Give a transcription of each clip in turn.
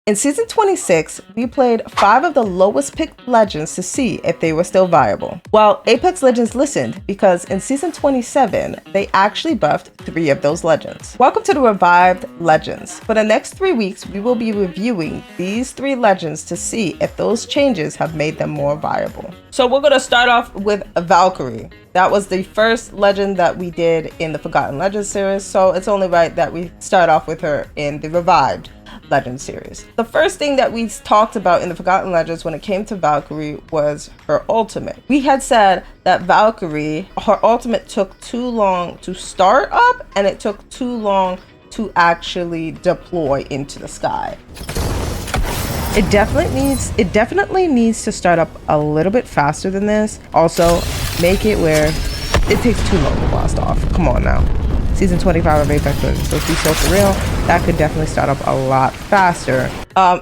In Season 26, we played 5 of the lowest picked legends to see if they were still viable. Well, Apex Legends listened because in Season 27, they actually buffed 3 of those legends. Welcome to the revived legends. For the next 3 weeks, we will be reviewing these 3 legends to see if those changes have made them more viable. So we're going to start off with Valkyrie. That was the first legend that we did in the Forgotten Legends series, so it's only right that we start off with her in the revived Legend series. The first thing that we talked about in the Forgotten Legends when it came to Valkyrie was her ultimate. We had said that Valkyrie, her ultimate took too long to start up and it took too long to actually deploy into the sky. It definitely needs to start up a little bit faster than this. Also, make it where it takes too long to blast off. Come on now. Season 25 of Apex Legends. Let's be so for real. That could definitely start up a lot faster.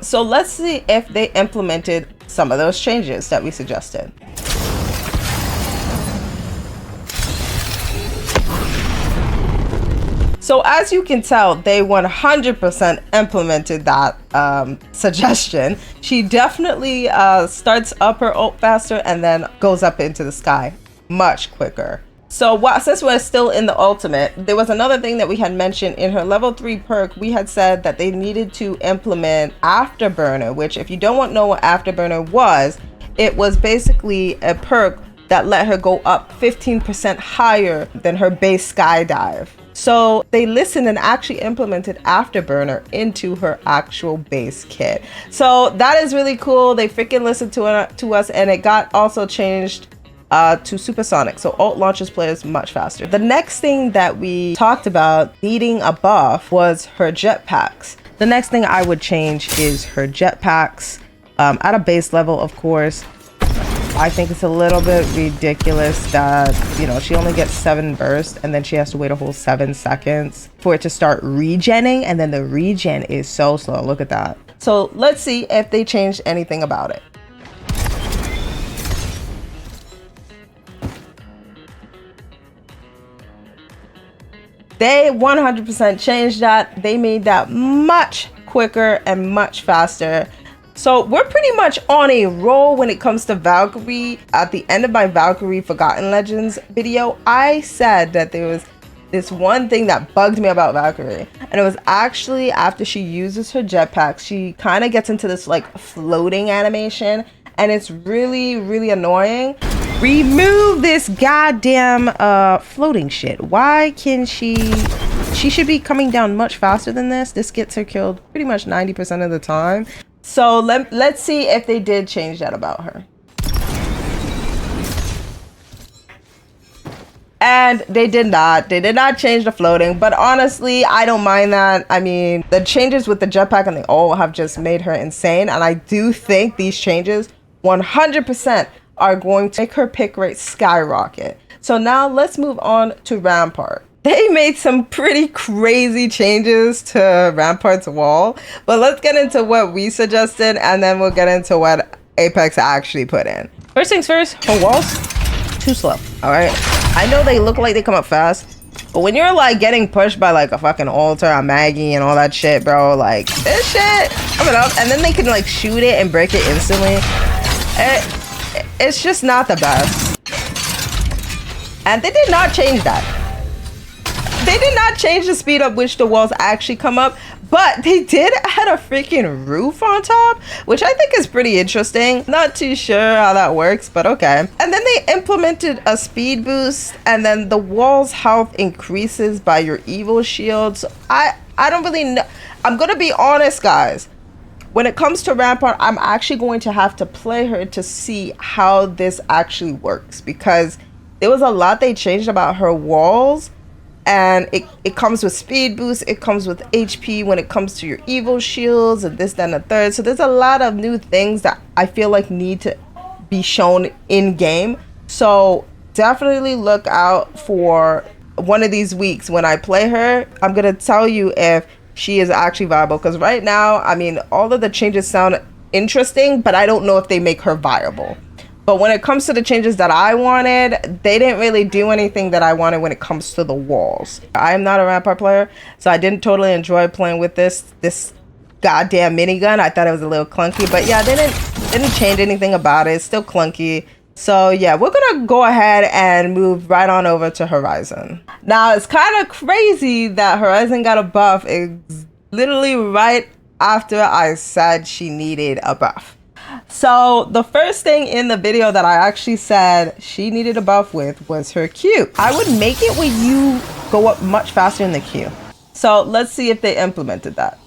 So let's see if they implemented some of those changes that we suggested. So as you can tell, they 100% implemented that suggestion. She definitely starts up her ult faster and then goes up into the sky much quicker. So since we're still in the ultimate, there was another thing that we had mentioned in her level 3 perk. We had said that they needed to implement Afterburner, which if you don't know what Afterburner was, it was basically a perk that let her go up 15% higher than her base skydive. So they listened and actually implemented Afterburner into her actual base kit. So that is really cool. They freaking listened to us, and it got also changed to supersonic, so ult launches players much faster. The next thing that we talked about needing a buff was her jetpacks. The next thing I would change is her jetpacks at a base level, of course. I think it's a little bit ridiculous that, you know, she only gets 7 bursts and then she has to wait a whole 7 seconds for it to start regenning, and then the regen is so slow. Look at that. So let's see if they changed anything about it. They 100% changed that. They made that much quicker and much faster. So we're pretty much on a roll when it comes to Valkyrie. At the end of my Valkyrie Forgotten Legends video, I said that there was this one thing that bugged me about Valkyrie. And it was actually after she uses her jetpack, she kind of gets into this like floating animation. And it's really, really annoying. Remove this goddamn floating shit. Why can she should be coming down much faster than this. This gets her killed pretty much 90% of the time. So let's see if they did change that about her. And they did not change the floating, but honestly, I don't mind that. I mean, the changes with the jetpack and the ult have just made her insane, and I do think these changes 100% are going to make her pick rate skyrocket. So now let's move on to Rampart. They made some pretty crazy changes to Rampart's wall, but let's get into what we suggested and then we'll get into what Apex actually put in. First things first, her walls, too slow, all right? I know they look like they come up fast, but when you're like getting pushed by like a fucking altar, a Maggie and all that shit, bro, like this shit coming up, and then they can like shoot it and break it instantly. It's just not the best. And they did not change that. They did not change the speed at which the walls actually come up, but they did add a freaking roof on top, which I think is pretty interesting. Not too sure how that works, but okay. And then they implemented a speed boost, and then the wall's health increases by your evil shields. I don't really know. I'm gonna be honest, guys. When it comes to Rampart, I'm actually going to have to play her to see how this actually works, because there was a lot they changed about her walls, and it comes with speed boost, it comes with HP when it comes to your evil shields and this, that, and the third. So there's a lot of new things that I feel like need to be shown in game. So definitely look out for one of these weeks when I play her. I'm gonna tell you if she is actually viable, because right now, I mean, all of the changes sound interesting, but I don't know if they make her viable. But when it comes to the changes that I wanted, they didn't really do anything that I wanted when it comes to the walls. I'm not a Rampart player, so I didn't totally enjoy playing with this goddamn minigun. I thought it was a little clunky, but yeah, they didn't change anything about it. It's still clunky. So yeah, we're gonna go ahead and move right on over to Horizon. Now it's kind of crazy that Horizon got a buff literally right after I said she needed a buff. So the first thing in the video that I actually said she needed a buff with was her Q. I would make it where you go up much faster in the Q. So let's see if they implemented that.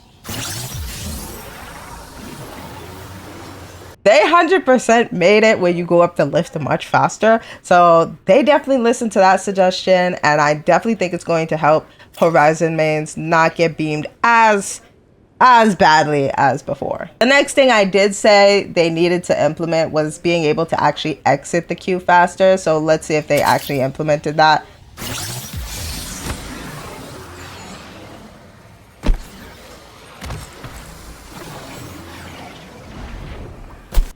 They 100% made it where you go up the lift much faster. So they definitely listened to that suggestion, and I definitely think it's going to help Horizon mains not get beamed as badly as before. The next thing I did say they needed to implement was being able to actually exit the queue faster. So let's see if they actually implemented that.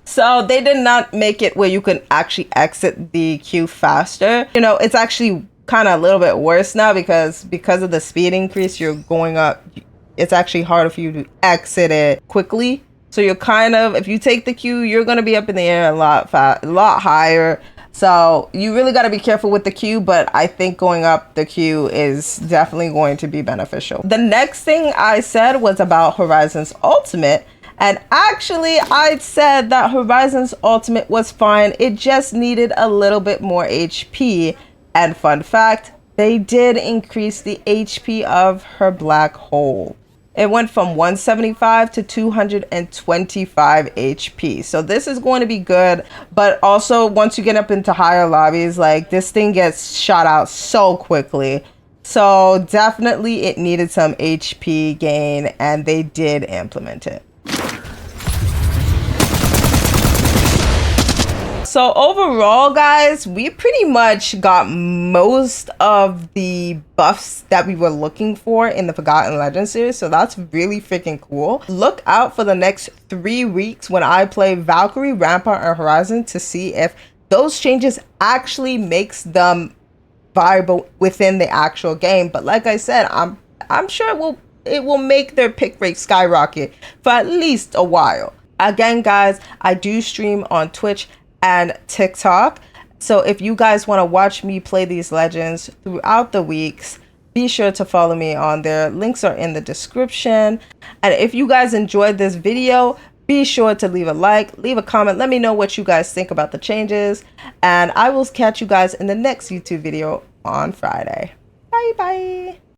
So they did not make it where you can actually exit the queue faster. You know, it's actually kind of a little bit worse now because of the speed increase, you're going up. It's actually harder for you to exit it quickly. So you're kind of, if you take the queue, you're going to be up in the air a lot higher. So you really got to be careful with the queue, but I think going up the queue is definitely going to be beneficial. The next thing I said was about Horizon's ultimate. And actually, I said that Horizon's ultimate was fine. It just needed a little bit more HP. And fun fact, they did increase the HP of her black hole. It went from 175 to 225 HP. So this is going to be good. But also, once you get up into higher lobbies, like this thing gets shot out so quickly. So definitely it needed some HP gain, and they did implement it. So overall, guys, we pretty much got most of the buffs that we were looking for in the Forgotten Legends series. So that's really freaking cool. Look out for the next 3 weeks when I play Valkyrie, Rampart, and Horizon to see if those changes actually makes them viable within the actual game. But like I said, I'm sure it will make their pick rate skyrocket for at least a while. Again, guys, I do stream on Twitch and TikTok. So if you guys want to watch me play these legends throughout the weeks, be sure to follow me on there. Links are in the description. And if you guys enjoyed this video, be sure to leave a like, leave a comment. Let me know what you guys think about the changes. And I will catch you guys in the next YouTube video on Friday. Bye bye.